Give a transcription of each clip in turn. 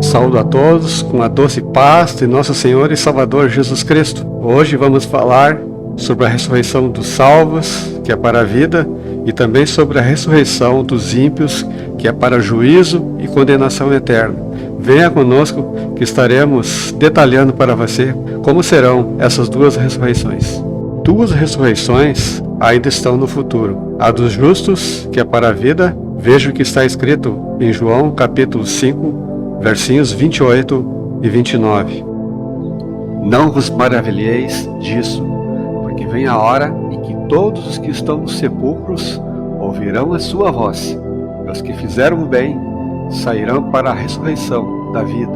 Saúdo a todos com a doce paz de nosso Senhor e Salvador Jesus Cristo. Hoje vamos falar sobre a ressurreição dos salvos, que é para a vida, e também sobre a ressurreição dos ímpios, que é para juízo e condenação eterna. Venha conosco que estaremos detalhando para você como serão essas duas ressurreições. Duas ressurreições ainda estão no futuro. A dos justos, que é para a vida, veja o que está escrito em João capítulo 5, versinhos 28 e 29. Não vos maravilheis disso, porque vem a hora em que todos os que estão nos sepulcros ouvirão a sua voz. E os que fizeram o bem sairão para a ressurreição da vida,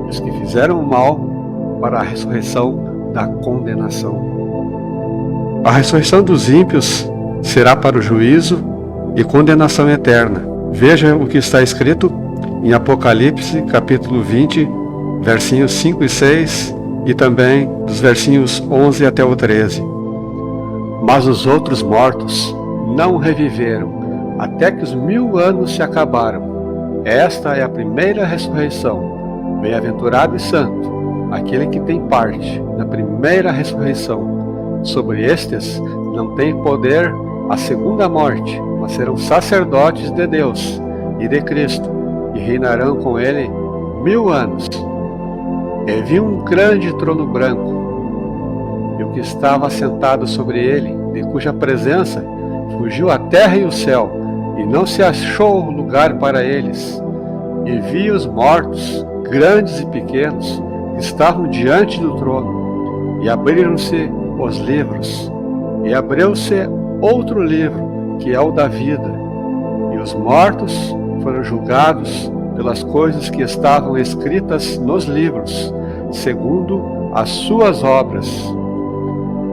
e os que fizeram o mal para a ressurreição da condenação. A ressurreição dos ímpios será para o juízo e condenação eterna. Veja o que está escrito em Apocalipse capítulo 20, versinhos 5 e 6 e também dos versinhos 11 até o 13. Mas os outros mortos não reviveram, até que os 1000 anos se acabaram. Esta é a primeira ressurreição. Bem-aventurado e santo aquele que tem parte na primeira ressurreição. Sobre estes não tem poder a segunda morte, mas serão sacerdotes de Deus e de Cristo, e reinarão com ele 1000 anos. E vi um grande trono branco, e o que estava sentado sobre ele, de cuja presença fugiu a terra e o céu, e não se achou lugar para eles. E vi os mortos, grandes e pequenos, que estavam diante do trono, e abriram-se os livros, e abriu-se outro livro, que é o da vida, e os mortos foram julgados pelas coisas que estavam escritas nos livros, segundo as suas obras.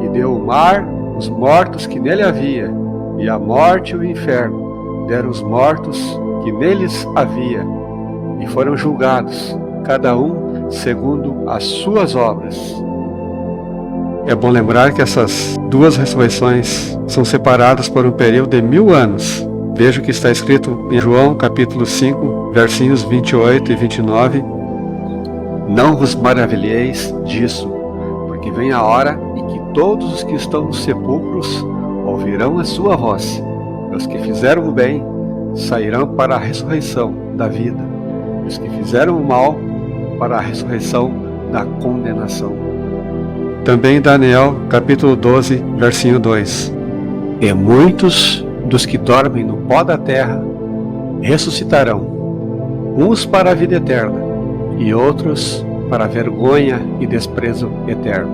E deu o mar os mortos que nele havia, e a morte e o inferno deram os mortos que neles havia, e foram julgados, cada um segundo as suas obras. É bom lembrar que essas duas ressurreições são separadas por um período de 1000 anos. Veja o que está escrito em João capítulo 5, versinhos 28 e 29. Não vos maravilheis disso, porque vem a hora em que todos os que estão nos sepulcros ouvirão a sua voz. E os que fizeram o bem sairão para a ressurreição da vida, e os que fizeram o mal para a ressurreição da condenação. Também Daniel capítulo 12, versinho 2. E muitos dos que dormem no pó da terra ressuscitarão, uns para a vida eterna, e outros para a vergonha e desprezo eterno.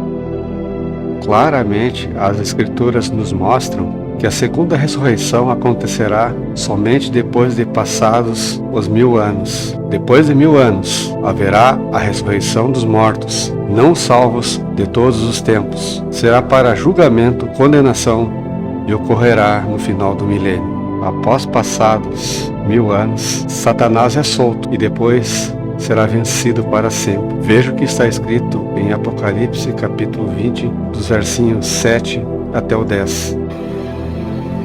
Claramente, as Escrituras nos mostram que a segunda ressurreição acontecerá somente depois de passados os 1000 anos. Depois de 1000 anos, haverá a ressurreição dos mortos, não salvos de todos os tempos. Será para julgamento, condenação, e ocorrerá no final do milênio. Após passados 1000 anos, Satanás é solto e depois será vencido para sempre. Veja o que está escrito em Apocalipse capítulo 20, dos versinhos 7 até o 10.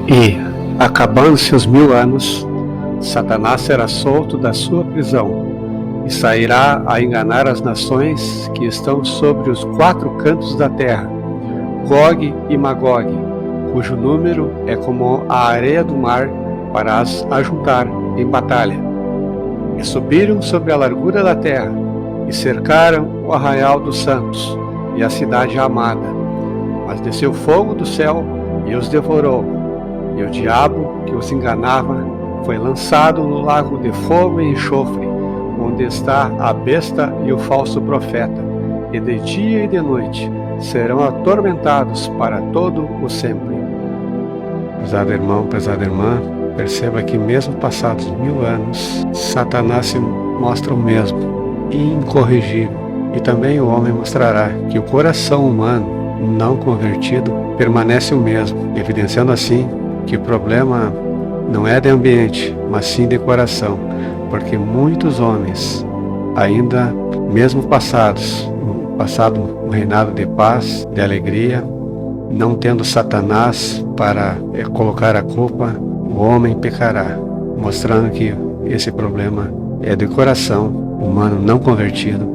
E, acabando-se os 1000 anos, Satanás será solto da sua prisão e sairá a enganar as nações que estão sobre os 4 cantos da terra, Gog e Magog, cujo número é como a areia do mar, para as ajuntar em batalha. E subiram sobre a largura da terra, e cercaram o arraial dos santos, e a cidade amada. Mas desceu fogo do céu, e os devorou. E o diabo que os enganava foi lançado no lago de fogo e enxofre, onde está a besta e o falso profeta, e de dia e de noite serão atormentados para todo o sempre. Prezado irmão, prezada irmã, perceba que mesmo passados 1000 anos, Satanás se mostra o mesmo, incorrigível. E também o homem mostrará que o coração humano não convertido permanece o mesmo, evidenciando assim que o problema não é de ambiente, mas sim de coração, porque muitos homens, ainda mesmo passado um reinado de paz, de alegria, não tendo Satanás para colocar a culpa, o homem pecará, mostrando que esse problema é do coração humano não convertido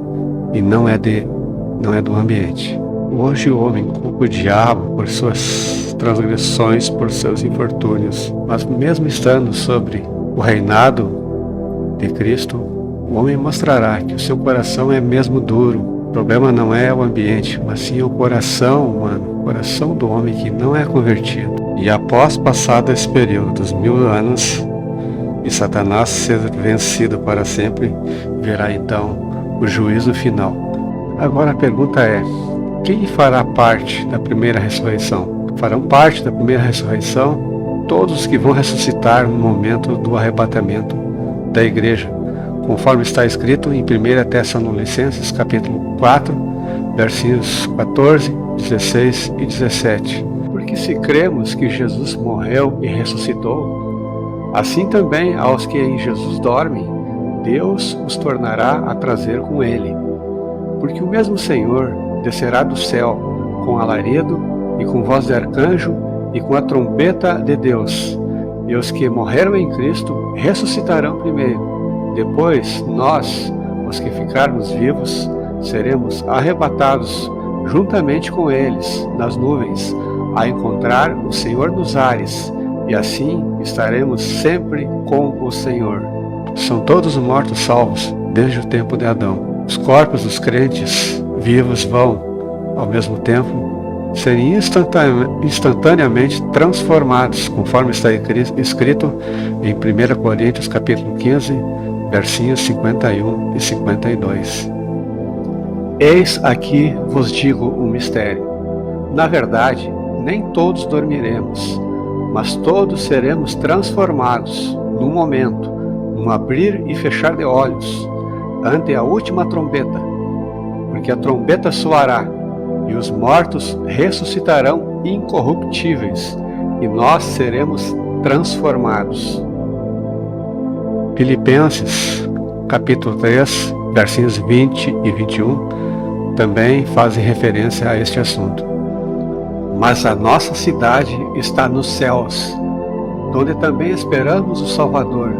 e não é do ambiente. Hoje o homem culpa o diabo por suas transgressões, por seus infortúnios, mas mesmo estando sobre o reinado de Cristo, o homem mostrará que o seu coração é mesmo duro. O problema não é o ambiente, mas sim o coração humano, o coração do homem que não é convertido. E após passado esse período dos 1000 anos, e Satanás ser vencido para sempre, virá então o juízo final. Agora a pergunta é: quem fará parte da primeira ressurreição? Farão parte da primeira ressurreição todos os que vão ressuscitar no momento do arrebatamento da igreja, conforme está escrito em 1 Tessalonicenses capítulo 4, versículos 14, 16 e 17. Porque se cremos que Jesus morreu e ressuscitou, assim também aos que em Jesus dormem, Deus os tornará a trazer com ele. Porque o mesmo Senhor descerá do céu com alarido e com voz de arcanjo e com a trombeta de Deus, e os que morreram em Cristo ressuscitarão primeiro. Depois nós, os que ficarmos vivos, seremos arrebatados juntamente com eles nas nuvens, a encontrar o Senhor nos ares, e assim estaremos sempre com o Senhor. São todos os mortos salvos desde o tempo de Adão. Os corpos dos crentes vivos vão, ao mesmo tempo, serem instantaneamente transformados, conforme está escrito em 1 Coríntios capítulo 15, versículos 51 e 52. Eis aqui vos digo um mistério. Na verdade, nem todos dormiremos, mas todos seremos transformados num momento, num abrir e fechar de olhos, ante a última trombeta, porque a trombeta soará, e os mortos ressuscitarão incorruptíveis, e nós seremos transformados. Filipenses, capítulo 3, versículos 20 e 21, também fazem referência a este assunto. Mas a nossa cidade está nos céus, onde também esperamos o Salvador,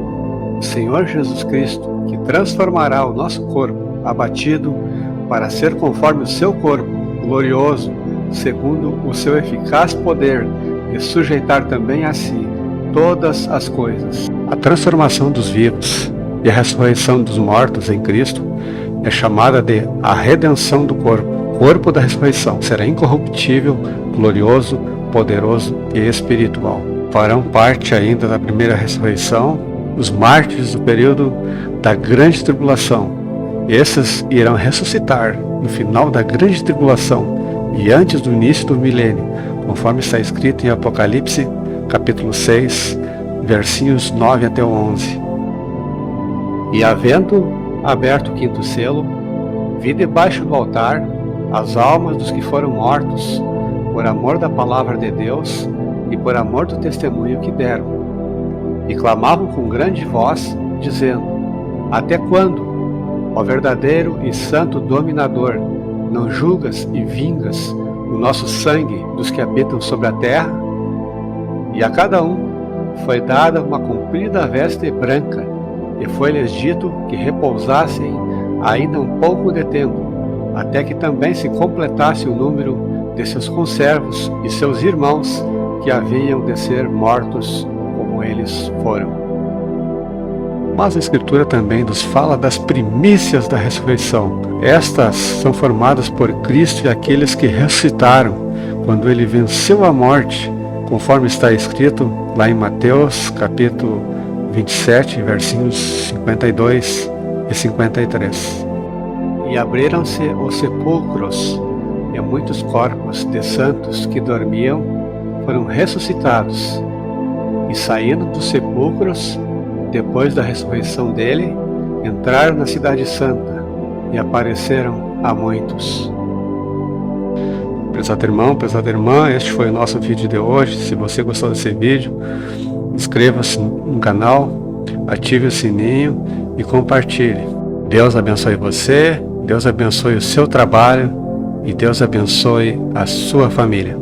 o Senhor Jesus Cristo, que transformará o nosso corpo abatido para ser conforme o seu corpo glorioso, segundo o seu eficaz poder de sujeitar também a si todas as coisas. A transformação dos vivos e a ressurreição dos mortos em Cristo é chamada de a redenção do corpo. O corpo da ressurreição será incorruptível, glorioso, poderoso e espiritual. Farão parte ainda da primeira ressurreição os mártires do período da grande tribulação. Esses irão ressuscitar no final da grande tribulação e antes do início do milênio, conforme está escrito em Apocalipse, capítulo 6, versículos 9 até o 11. E havendo aberto o quinto selo, vi debaixo do altar as almas dos que foram mortos por amor da palavra de Deus e por amor do testemunho que deram. E clamavam com grande voz, dizendo: Até quando, ó verdadeiro e santo dominador, não julgas e vingas o nosso sangue dos que habitam sobre a terra? E a cada um foi dada uma comprida veste branca, e foi-lhes dito que repousassem ainda um pouco de tempo, até que também se completasse o número de seus conservos e seus irmãos que haviam de ser mortos como eles foram. Mas a Escritura também nos fala das primícias da ressurreição. Estas são formadas por Cristo e aqueles que ressuscitaram, quando ele venceu a morte, conforme está escrito lá em Mateus, capítulo 27, versículos 52 e 53. E abriram-se os sepulcros, e muitos corpos de santos que dormiam foram ressuscitados, e saindo dos sepulcros, depois da ressurreição dele, entraram na cidade santa e apareceram a muitos. Prezado irmão, prezada irmã, este foi o nosso vídeo de hoje. Se você gostou desse vídeo, inscreva-se no canal, ative o sininho e compartilhe. Deus abençoe você, Deus abençoe o seu trabalho e Deus abençoe a sua família.